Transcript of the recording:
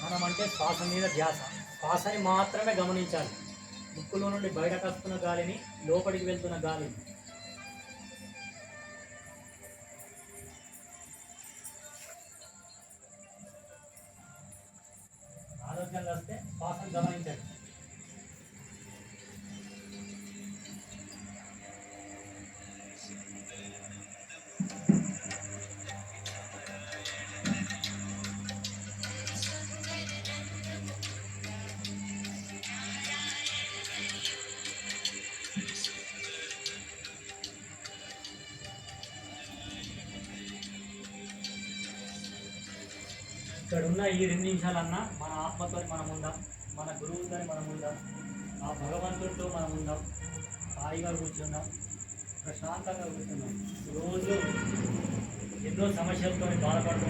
మనం అంటే శ్వాస మీద ధ్యాస. శ్వాసని మాత్రమే గమనించాలి. ముక్కులో నుండి బయటకు వస్తున్న గాలిని, లోపలికి వెళ్తున్న గాలిని. ఆరోగ్యంగా వస్తే శ్వాసను గమనించండి. ఇక్కడ ఉన్న ఈ 2 నిమిషాలన్నా మన ఆత్మతో మనం ఉందాం, మన గురువుతో మనం ఉందాం, ఆ భగవంతుడితో మనం ఉందాం, హాయిగా కూర్చుందాం, ప్రశాంతంగా కూర్చుందాం. రోజు ఎన్నో సమస్యలతో బాధపడుతూ